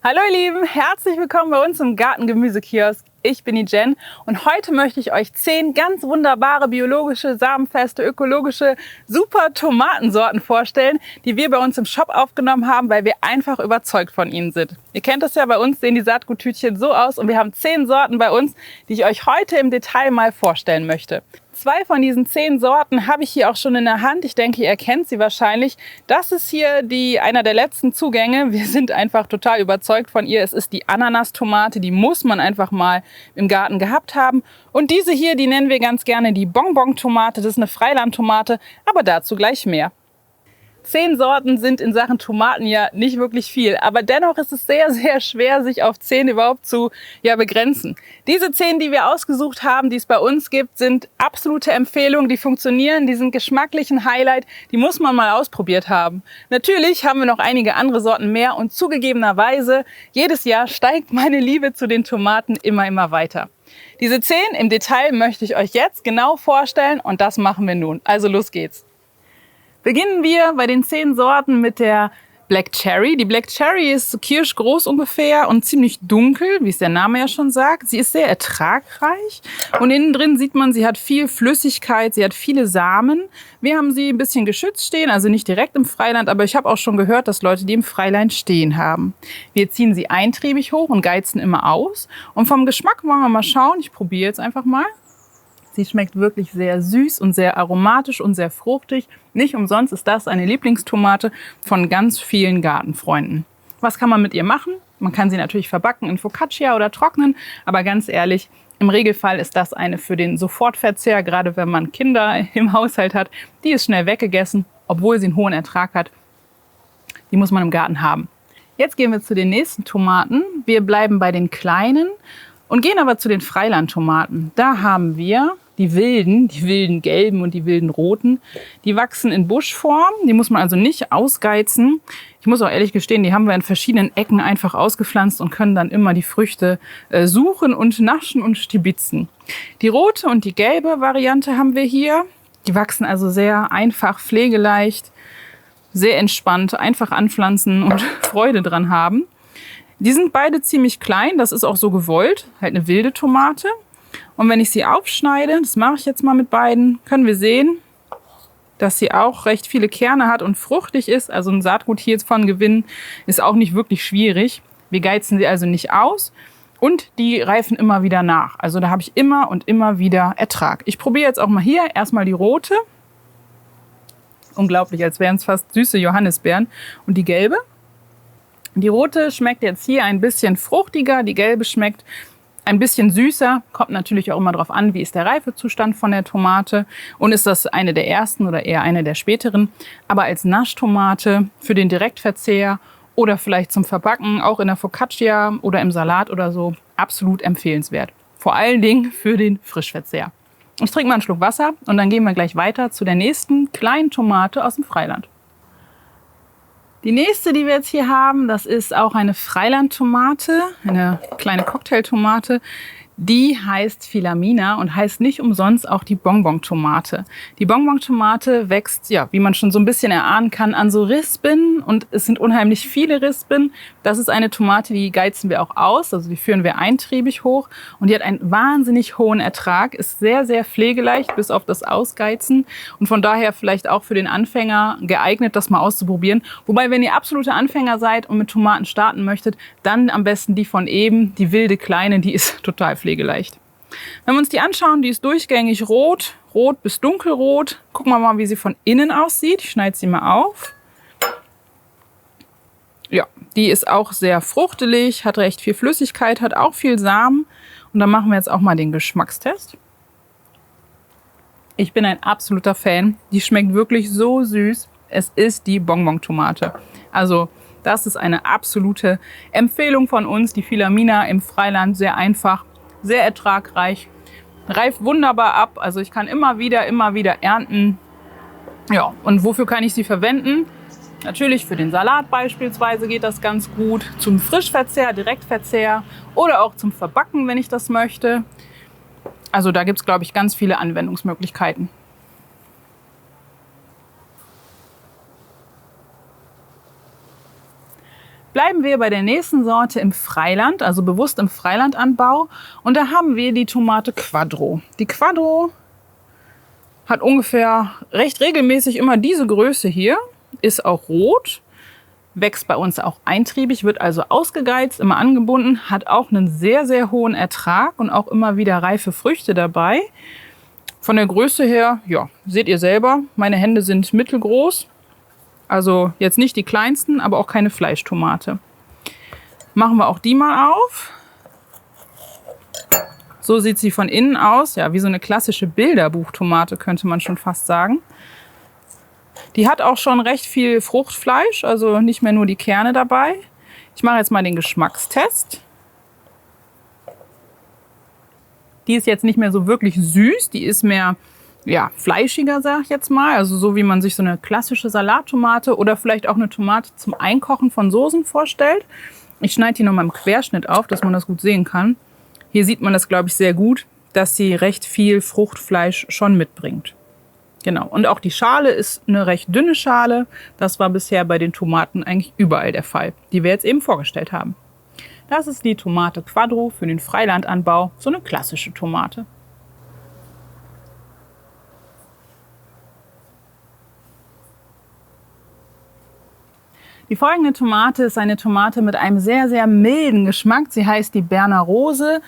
Hallo ihr Lieben, herzlich willkommen bei uns im Gartengemüsekiosk. Ich bin die Jen und heute möchte ich euch 10 ganz wunderbare biologische, samenfeste, ökologische, super Tomatensorten vorstellen, die wir bei uns im Shop aufgenommen haben, weil wir einfach überzeugt von ihnen sind. Ihr kennt das ja, bei uns sehen die Saatguttütchen so aus und wir haben 10 Sorten bei uns, die ich euch heute im Detail mal vorstellen möchte. 2 von diesen 10 Sorten habe ich hier auch schon in der Hand. Ich denke, ihr kennt sie wahrscheinlich. Das ist hier einer der letzten Zugänge. Wir sind einfach total überzeugt von ihr. Es ist die Ananas-Tomate, die muss man einfach mal im Garten gehabt haben. Und diese hier, die nennen wir ganz gerne die Bonbon-Tomate. Das ist eine Freilandtomate, aber dazu gleich mehr. 10 Sorten sind in Sachen Tomaten ja nicht wirklich viel, aber dennoch ist es sehr, sehr schwer, sich auf 10 überhaupt zu begrenzen. Diese 10, die wir ausgesucht haben, die es bei uns gibt, sind absolute Empfehlungen, die funktionieren, die sind geschmacklich ein Highlight, die muss man mal ausprobiert haben. Natürlich haben wir noch einige andere Sorten mehr und zugegebenerweise, jedes Jahr steigt meine Liebe zu den Tomaten immer weiter. Diese 10 im Detail möchte ich euch jetzt genau vorstellen und das machen wir nun. Also los geht's. Beginnen wir bei den 10 Sorten mit der Black Cherry. Die Black Cherry ist so kirschgroß ungefähr und ziemlich dunkel, wie es der Name ja schon sagt. Sie ist sehr ertragreich und innen drin sieht man, sie hat viel Flüssigkeit, sie hat viele Samen. Wir haben sie ein bisschen geschützt stehen, also nicht direkt im Freiland, aber ich habe auch schon gehört, dass Leute die im Freiland stehen haben. Wir ziehen sie eintriebig hoch und geizen immer aus. Und vom Geschmack wollen wir mal schauen. Ich probiere jetzt einfach mal. Sie schmeckt wirklich sehr süß und sehr aromatisch und sehr fruchtig. Nicht umsonst ist das eine Lieblingstomate von ganz vielen Gartenfreunden. Was kann man mit ihr machen? Man kann sie natürlich verbacken in Focaccia oder trocknen, aber ganz ehrlich, im Regelfall ist das eine für den Sofortverzehr, gerade wenn man Kinder im Haushalt hat. Die ist schnell weggegessen, obwohl sie einen hohen Ertrag hat. Die muss man im Garten haben. Jetzt gehen wir zu den nächsten Tomaten. Wir bleiben bei den kleinen und gehen aber zu den Freilandtomaten. Da haben wir die wilden gelben und die wilden roten. Die wachsen in Buschform, die muss man also nicht ausgeizen. Ich muss auch ehrlich gestehen, die haben wir in verschiedenen Ecken einfach ausgepflanzt und können dann immer die Früchte suchen und naschen und stibitzen. Die rote und die gelbe Variante haben wir hier. Die wachsen also sehr einfach, pflegeleicht, sehr entspannt, einfach anpflanzen und Freude dran haben. Die sind beide ziemlich klein, das ist auch so gewollt, halt eine wilde Tomate. Und wenn ich sie aufschneide, das mache ich jetzt mal mit beiden, können wir sehen, dass sie auch recht viele Kerne hat und fruchtig ist. Also ein Saatgut hier von gewinnen ist auch nicht wirklich schwierig. Wir geizen sie also nicht aus und die reifen immer wieder nach. Also da habe ich immer und immer wieder Ertrag. Ich probiere jetzt auch mal hier erstmal die rote. Unglaublich, als wären es fast süße Johannisbeeren. Und die gelbe. Die rote schmeckt jetzt hier ein bisschen fruchtiger, die gelbe schmeckt ein bisschen süßer. Kommt natürlich auch immer darauf an, wie ist der Reifezustand von der Tomate und ist das eine der ersten oder eher eine der späteren. Aber als Naschtomate für den Direktverzehr oder vielleicht zum Verbacken, auch in der Focaccia oder im Salat oder so, absolut empfehlenswert. Vor allen Dingen für den Frischverzehr. Ich trinke mal einen Schluck Wasser und dann gehen wir gleich weiter zu der nächsten kleinen Tomate aus dem Freiland. Die nächste, die wir jetzt hier haben, das ist auch eine Freilandtomate, eine kleine Cocktailtomate. Die heißt Filamina und heißt nicht umsonst auch die Bonbon-Tomate. Die Bonbon-Tomate wächst, ja, wie man schon so ein bisschen erahnen kann, an so Rispen und es sind unheimlich viele Rispen. Das ist eine Tomate, die geizen wir auch aus, also die führen wir eintriebig hoch und die hat einen wahnsinnig hohen Ertrag, ist sehr, sehr pflegeleicht bis auf das Ausgeizen und von daher vielleicht auch für den Anfänger geeignet, das mal auszuprobieren. Wobei, wenn ihr absolute Anfänger seid und mit Tomaten starten möchtet, dann am besten die von eben, die wilde kleine, die ist total pflegeleicht. Wenn wir uns die anschauen, die ist durchgängig rot, rot bis dunkelrot. Gucken wir mal, wie sie von innen aussieht. Ich schneide sie mal auf. Ja, die ist auch sehr fruchtelig, hat recht viel Flüssigkeit, hat auch viel Samen. Und dann machen wir jetzt auch mal den Geschmackstest. Ich bin ein absoluter Fan. Die schmeckt wirklich so süß. Es ist die Bonbon-Tomate. Also das ist eine absolute Empfehlung von uns. Die Filamina im Freiland, sehr einfach. Sehr ertragreich, reift wunderbar ab, also ich kann immer wieder ernten. Ja, und wofür kann ich sie verwenden? Natürlich für den Salat beispielsweise geht das ganz gut, zum Frischverzehr, Direktverzehr oder auch zum Verbacken, wenn ich das möchte. Also da gibt es, glaube ich, ganz viele Anwendungsmöglichkeiten. Bleiben bleiben wir bei der nächsten Sorte im Freiland, also bewusst im Freilandanbau. Und da haben wir die Tomate Quadro. Die Quadro hat ungefähr recht regelmäßig immer diese Größe hier, ist auch rot, wächst bei uns auch eintriebig, wird also ausgegeizt, immer angebunden, hat auch einen sehr, sehr hohen Ertrag und auch immer wieder reife Früchte dabei. Von der Größe her, ja, seht ihr selber, meine Hände sind mittelgroß, also jetzt nicht die kleinsten, aber auch keine Fleischtomate. Machen wir auch die mal auf. So sieht sie von innen aus, ja, wie so eine klassische Bilderbuchtomate, könnte man schon fast sagen. Die hat auch schon recht viel Fruchtfleisch, also nicht mehr nur die Kerne dabei. Ich mache jetzt mal den Geschmackstest. Die ist jetzt nicht mehr so wirklich süß, die ist mehr ja, fleischiger, sage ich jetzt mal. Also so wie man sich so eine klassische Salattomate oder vielleicht auch eine Tomate zum Einkochen von Soßen vorstellt. Ich schneide die nochmal im Querschnitt auf, dass man das gut sehen kann. Hier sieht man das, glaube ich, sehr gut, dass sie recht viel Fruchtfleisch schon mitbringt. Genau. Und auch die Schale ist eine recht dünne Schale. Das war bisher bei den Tomaten eigentlich überall der Fall, die wir jetzt eben vorgestellt haben. Das ist die Tomate Quadro für den Freilandanbau, so eine klassische Tomate. Die folgende Tomate ist eine Tomate mit einem sehr, sehr milden Geschmack. Sie heißt die Berner Rose.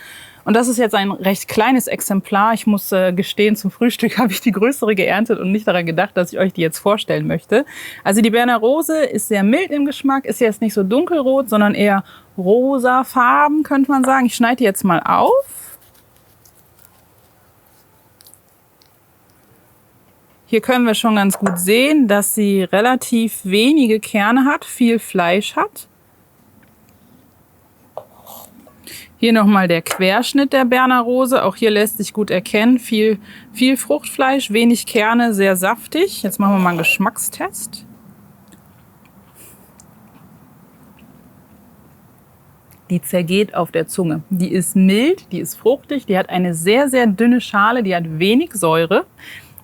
Und das ist jetzt ein recht kleines Exemplar. Ich muss gestehen, zum Frühstück habe ich die größere geerntet und nicht daran gedacht, dass ich euch die jetzt vorstellen möchte. Also die Berner Rose ist sehr mild im Geschmack, ist jetzt nicht so dunkelrot, sondern eher rosafarben, könnte man sagen. Ich schneide die jetzt mal auf. Hier können wir schon ganz gut sehen, dass sie relativ wenige Kerne hat, viel Fleisch hat. Hier nochmal der Querschnitt der Berner Rose. Auch hier lässt sich gut erkennen, viel Fruchtfleisch, wenig Kerne, sehr saftig. Jetzt machen wir mal einen Geschmackstest. Die zergeht auf der Zunge. Die ist mild, die ist fruchtig, die hat eine sehr, sehr dünne Schale, die hat wenig Säure.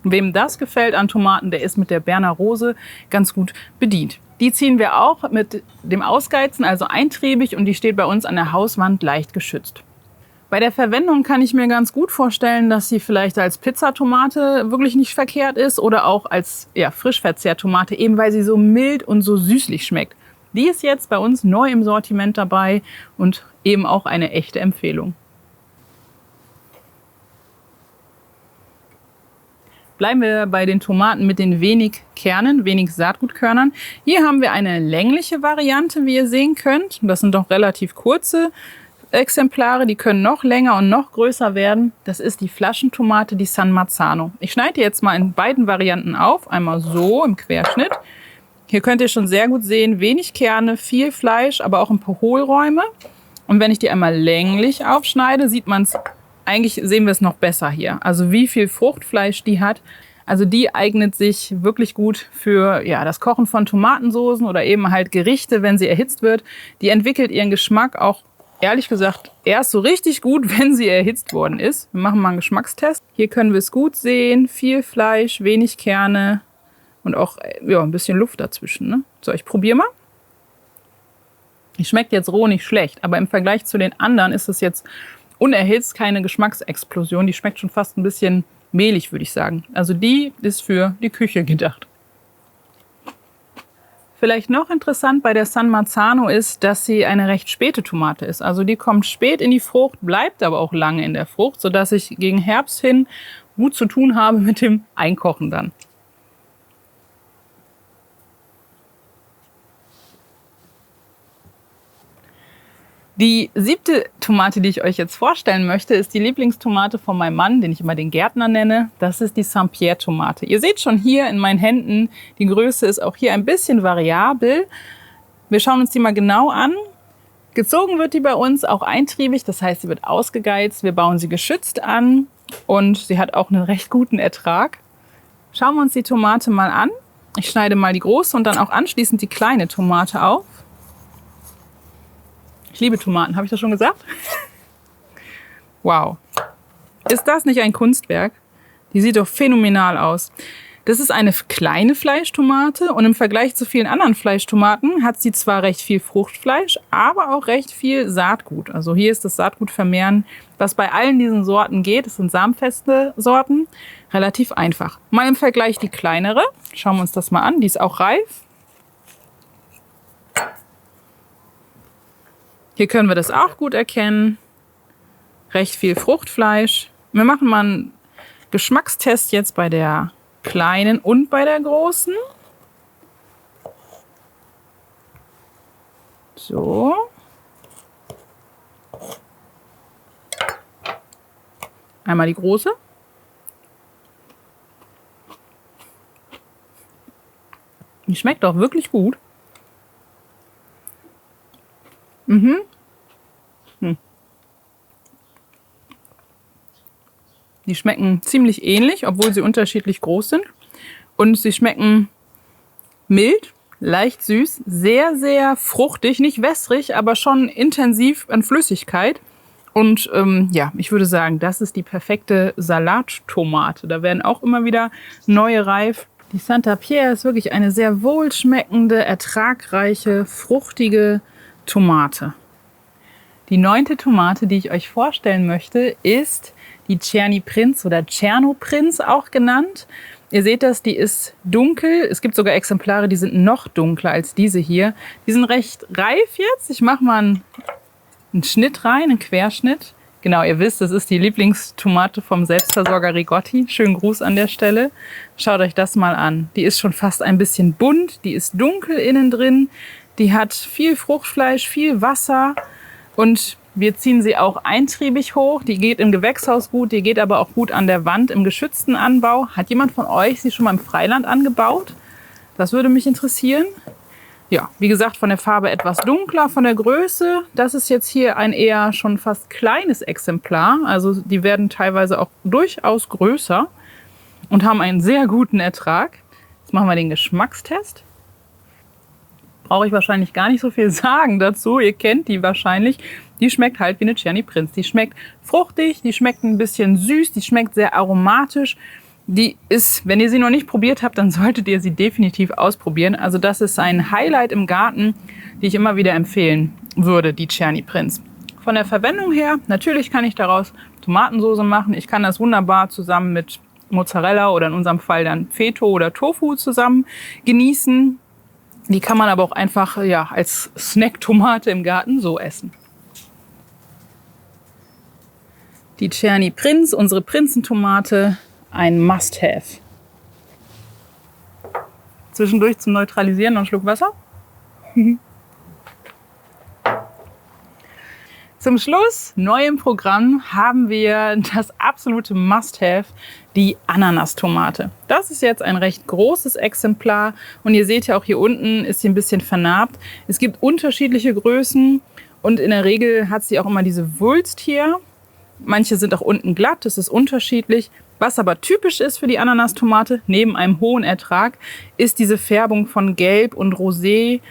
Wem das gefällt an Tomaten, der ist mit der Berner Rose ganz gut bedient. Die ziehen wir auch mit dem Ausgeizen, also eintriebig, und die steht bei uns an der Hauswand leicht geschützt. Bei der Verwendung kann ich mir ganz gut vorstellen, dass sie vielleicht als Pizzatomate wirklich nicht verkehrt ist oder auch als Frischverzehrtomate, eben weil sie so mild und so süßlich schmeckt. Die ist jetzt bei uns neu im Sortiment dabei und eben auch eine echte Empfehlung. Bleiben wir bei den Tomaten mit den wenig Kernen, wenig Saatgutkörnern. Hier haben wir eine längliche Variante, wie ihr sehen könnt. Das sind doch relativ kurze Exemplare, die können noch länger und noch größer werden. Das ist die Flaschentomate, die San Marzano. Ich schneide die jetzt mal in beiden Varianten auf, einmal so im Querschnitt. Hier könnt ihr schon sehr gut sehen, wenig Kerne, viel Fleisch, aber auch ein paar Hohlräume. Und wenn ich die einmal länglich aufschneide, sieht man es. Eigentlich sehen wir es noch besser hier. Also wie viel Fruchtfleisch die hat. Also die eignet sich wirklich gut für das Kochen von Tomatensoßen oder eben halt Gerichte, wenn sie erhitzt wird. Die entwickelt ihren Geschmack auch, ehrlich gesagt, erst so richtig gut, wenn sie erhitzt worden ist. Wir machen mal einen Geschmackstest. Hier können wir es gut sehen. Viel Fleisch, wenig Kerne und auch ein bisschen Luft dazwischen. Ne? So, ich probiere mal. Die schmeckt jetzt roh nicht schlecht, aber im Vergleich zu den anderen ist es jetzt unerhitzt, keine Geschmacksexplosion. Die schmeckt schon fast ein bisschen mehlig, würde ich sagen. Also die ist für die Küche gedacht. Vielleicht noch interessant bei der San Marzano ist, dass sie eine recht späte Tomate ist. Also die kommt spät in die Frucht, bleibt aber auch lange in der Frucht, sodass ich gegen Herbst hin gut zu tun habe mit dem Einkochen dann. Die 7. Tomate, die ich euch jetzt vorstellen möchte, ist die Lieblingstomate von meinem Mann, den ich immer den Gärtner nenne. Das ist die Saint-Pierre-Tomate. Ihr seht schon hier in meinen Händen, die Größe ist auch hier ein bisschen variabel. Wir schauen uns die mal genau an. Gezogen wird die bei uns auch eintriebig, das heißt, sie wird ausgegeizt. Wir bauen sie geschützt an und sie hat auch einen recht guten Ertrag. Schauen wir uns die Tomate mal an. Ich schneide mal die große und dann auch anschließend die kleine Tomate auf. Ich liebe Tomaten, habe ich das schon gesagt? Wow. Ist das nicht ein Kunstwerk? Die sieht doch phänomenal aus. Das ist eine kleine Fleischtomate und im Vergleich zu vielen anderen Fleischtomaten hat sie zwar recht viel Fruchtfleisch, aber auch recht viel Saatgut. Also hier ist das Saatgutvermehren, was bei allen diesen Sorten geht, das sind samenfeste Sorten, relativ einfach. Mal im Vergleich die kleinere, schauen wir uns das mal an, die ist auch reif. Hier können wir das auch gut erkennen, recht viel Fruchtfleisch. Wir machen mal einen Geschmackstest jetzt bei der kleinen und bei der großen. So. Einmal die große. Die schmeckt auch wirklich gut. Die schmecken ziemlich ähnlich, obwohl sie unterschiedlich groß sind. Und sie schmecken mild, leicht süß, sehr, sehr fruchtig, nicht wässrig, aber schon intensiv an Flüssigkeit. Und ja, ich würde sagen, das ist die perfekte Salattomate. Da werden auch immer wieder neue reif. Die Santa Pierre ist wirklich eine sehr wohlschmeckende, ertragreiche, fruchtige Tomate. Die 9. Tomate, die ich euch vorstellen möchte, ist die Czerny Prinz oder Czerno Prinz auch genannt. Ihr seht das, die ist dunkel. Es gibt sogar Exemplare, die sind noch dunkler als diese hier. Die sind recht reif jetzt. Ich mache mal einen Schnitt rein, einen Querschnitt. Genau, ihr wisst, das ist die Lieblingstomate vom Selbstversorger Rigotti. Schönen Gruß an der Stelle. Schaut euch das mal an. Die ist schon fast ein bisschen bunt. Die ist dunkel innen drin. Die hat viel Fruchtfleisch, viel Wasser. Und wir ziehen sie auch eintriebig hoch. Die geht im Gewächshaus gut, die geht aber auch gut an der Wand im geschützten Anbau. Hat jemand von euch sie schon mal im Freiland angebaut? Das würde mich interessieren. Ja, wie gesagt, von der Farbe etwas dunkler, von der Größe. Das ist jetzt hier ein eher schon fast kleines Exemplar. Also die werden teilweise auch durchaus größer und haben einen sehr guten Ertrag. Jetzt machen wir den Geschmackstest. Brauche ich wahrscheinlich gar nicht so viel sagen dazu. Ihr kennt die wahrscheinlich. Die schmeckt halt wie eine Czerny Prinz. Die schmeckt fruchtig, die schmeckt ein bisschen süß, die schmeckt sehr aromatisch. Die ist, wenn ihr sie noch nicht probiert habt, dann solltet ihr sie definitiv ausprobieren. Also das ist ein Highlight im Garten, die ich immer wieder empfehlen würde, die Czerny Prinz. Von der Verwendung her, natürlich kann ich daraus Tomatensauce machen. Ich kann das wunderbar zusammen mit Mozzarella oder in unserem Fall dann Feto oder Tofu zusammen genießen. Die kann man aber auch einfach ja, als Snacktomate im Garten so essen. Die Czerny Prinz, unsere Prinzentomate, ein Must-Have. Zwischendurch zum Neutralisieren noch einen Schluck Wasser. Zum Schluss, neu im Programm, haben wir das absolute Must-Have, die Ananastomate. Das ist jetzt ein recht großes Exemplar und ihr seht ja auch hier unten ist sie ein bisschen vernarbt. Es gibt unterschiedliche Größen und in der Regel hat sie auch immer diese Wulst hier. Manche sind auch unten glatt, das ist unterschiedlich. Was aber typisch ist für die Ananastomate, neben einem hohen Ertrag, ist diese Färbung von Gelb und Rosé.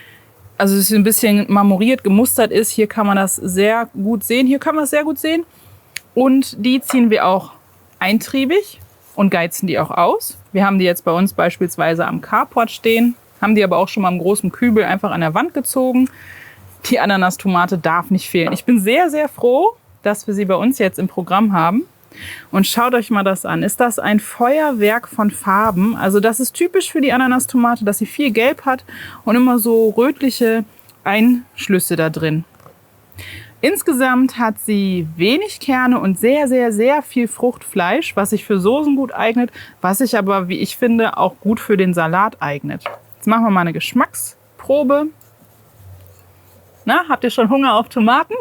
Also dass sie ein bisschen marmoriert, gemustert ist. Hier kann man das sehr gut sehen. Hier kann man es sehr gut sehen. Und die ziehen wir auch eintriebig und geizen die auch aus. Wir haben die jetzt bei uns beispielsweise am Carport stehen, haben die aber auch schon mal im großen Kübel einfach an der Wand gezogen. Die Ananastomate darf nicht fehlen. Ich bin sehr, sehr froh, dass wir sie bei uns jetzt im Programm haben. Und schaut euch mal das an. Ist das ein Feuerwerk von Farben? Also das ist typisch für die Ananastomate, dass sie viel Gelb hat und immer so rötliche Einschlüsse da drin. Insgesamt hat sie wenig Kerne und sehr, sehr, sehr viel Fruchtfleisch, was sich für Soßen gut eignet, was sich aber, wie ich finde, auch gut für den Salat eignet. Jetzt machen wir mal eine Geschmacksprobe. Na, habt ihr schon Hunger auf Tomaten?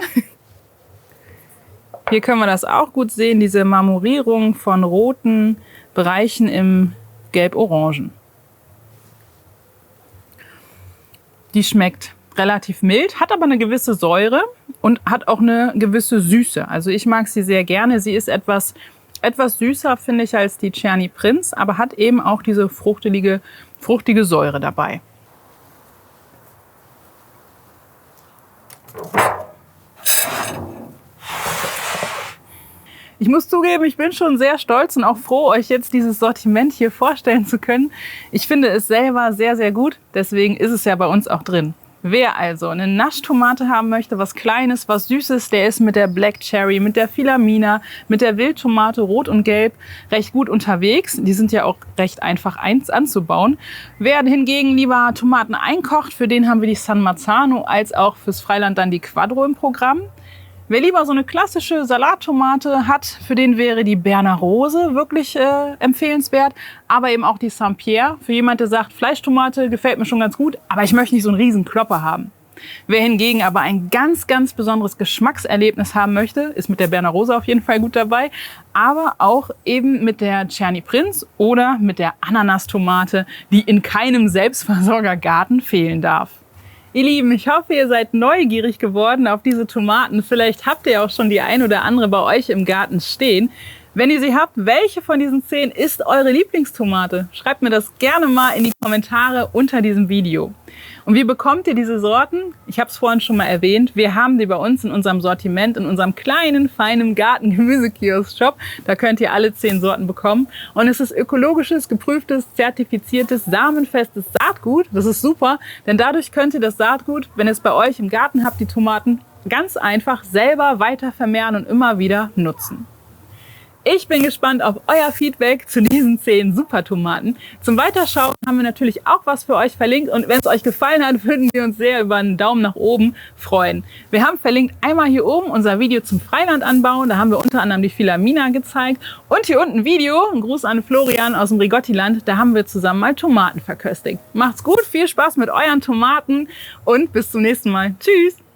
Hier können wir das auch gut sehen, diese Marmorierung von roten Bereichen im Gelb-Orangen. Die schmeckt relativ mild, hat aber eine gewisse Säure und hat auch eine gewisse Süße. Also ich mag sie sehr gerne. Sie ist etwas süßer, finde ich, als die Czerny Prinz, aber hat eben auch diese fruchtige Säure dabei. Ich muss zugeben, zugeben, ich bin schon sehr stolz und auch froh, euch jetzt dieses Sortiment hier vorstellen zu können. Ich finde es selber sehr, sehr gut, deswegen ist es ja bei uns auch drin. Wer also eine Naschtomate haben möchte, was Kleines, was Süßes, der ist mit der Black Cherry, mit der Filamina, mit der Wildtomate Rot und Gelb recht gut unterwegs. Die sind ja auch recht einfach anzubauen. Wer hingegen lieber Tomaten einkocht, für den haben wir die San Marzano als auch fürs Freiland dann die Quadro im Programm. Wer lieber so eine klassische Salattomate hat, für den wäre die Berner Rose wirklich empfehlenswert, aber eben auch die Saint-Pierre. Für jemand, der sagt, Fleischtomate gefällt mir schon ganz gut, aber ich möchte nicht so einen riesen Klopper haben. Wer hingegen aber ein ganz, ganz besonderes Geschmackserlebnis haben möchte, ist mit der Berner Rose auf jeden Fall gut dabei, aber auch eben mit der Czerny Prinz oder mit der Ananastomate, die in keinem Selbstversorgergarten fehlen darf. Ihr Lieben, ich hoffe, ihr seid neugierig geworden auf diese Tomaten. Vielleicht habt ihr auch schon die ein oder andere bei euch im Garten stehen. Wenn ihr sie habt, welche von diesen 10 ist eure Lieblingstomate? Schreibt mir das gerne mal in die Kommentare unter diesem Video. Und wie bekommt ihr diese Sorten? Ich habe es vorhin schon mal erwähnt. Wir haben die bei uns in unserem Sortiment, in unserem kleinen, feinen Garten-Gemüsekiosk-Shop. Da könnt ihr alle 10 Sorten bekommen. Und es ist ökologisches, geprüftes, zertifiziertes, samenfestes Saatgut. Das ist super, denn dadurch könnt ihr das Saatgut, wenn ihr es bei euch im Garten habt, die Tomaten, ganz einfach selber weiter vermehren und immer wieder nutzen. Ich bin gespannt auf euer Feedback zu diesen 10 Supertomaten. Zum Weiterschauen haben wir natürlich auch was für euch verlinkt und wenn es euch gefallen hat, würden wir uns sehr über einen Daumen nach oben freuen. Wir haben verlinkt einmal hier oben unser Video zum Freilandanbau, da haben wir unter anderem die Filamina gezeigt und hier unten ein Video, ein Gruß an Florian aus dem Rigottiland, da haben wir zusammen mal Tomaten verköstigt. Macht's gut, viel Spaß mit euren Tomaten und bis zum nächsten Mal. Tschüss!